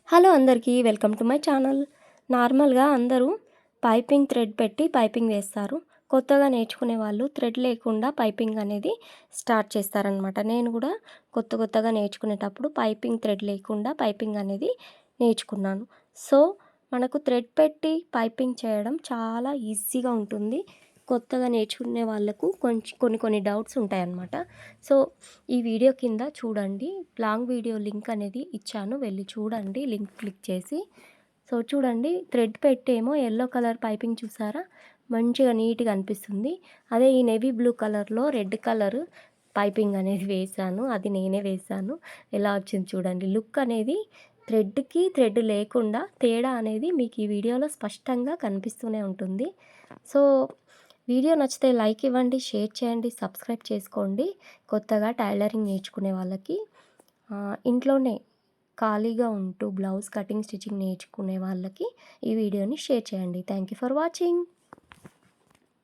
Hello అందరికీ welcome to my channel. నార్మల్గా అందరూ పైపింగ్ థ్రెడ్ పెట్టి పైపింగ్ వేస్తారు. కొత్తగా నేర్చుకునే వాళ్ళు థ్రెడ్ లేకుండా పైపింగ్ అనేది స్టార్ట్ చేస్తారనమాట. నేను కూడా కొత్తగా నేర్చుకునేటప్పుడు పైపింగ్ థ్రెడ్ లేకుండా పైపింగ్ అనేది నేర్చుకున్నాను. సో మనకు థ్రెడ్ పెట్టి పైపింగ్ చేయడం చాలా ఈజీగా ఉంటుంది. కొత్తగా నేర్చుకునే వాళ్ళకు కొన్ని డౌట్స్ ఉంటాయన్నమాట. సో ఈ వీడియో కింద చూడండి, లాంగ్ వీడియో లింక్ అనేది ఇచ్చాను, వెళ్ళి చూడండి లింక్ క్లిక్ చేసి. సో చూడండి, థ్రెడ్ పెట్టేమో ఎల్లో కలర్ పైపింగ్ చూసారా, మంచిగా నీట్గా అనిపిస్తుంది. అదే ఈ నేవీ బ్లూ కలర్లో రెడ్ కలర్ పైపింగ్ అనేది వేశాను, అది నేనే వేశాను. ఎలా వచ్చింది చూడండి. లుక్ అనేది థ్రెడ్కి థ్రెడ్ లేకుండా తేడా అనేది మీకు ఈ వీడియోలో స్పష్టంగా కనిపిస్తూనే ఉంటుంది. సో వీడియో నచ్చితే లైక్ ఇవ్వండి, షేర్ చేయండి, సబ్స్క్రైబ్ చేసుకోండి. కొత్తగా టైలరింగ్ నేర్చుకునే వాళ్ళకి, ఇంట్లోనే ఖాళీగా ఉంటూ బ్లౌజ్ కటింగ్ స్టిచ్చింగ్ నేర్చుకునే వాళ్ళకి ఈ వీడియోని షేర్ చేయండి. Thank you for watching.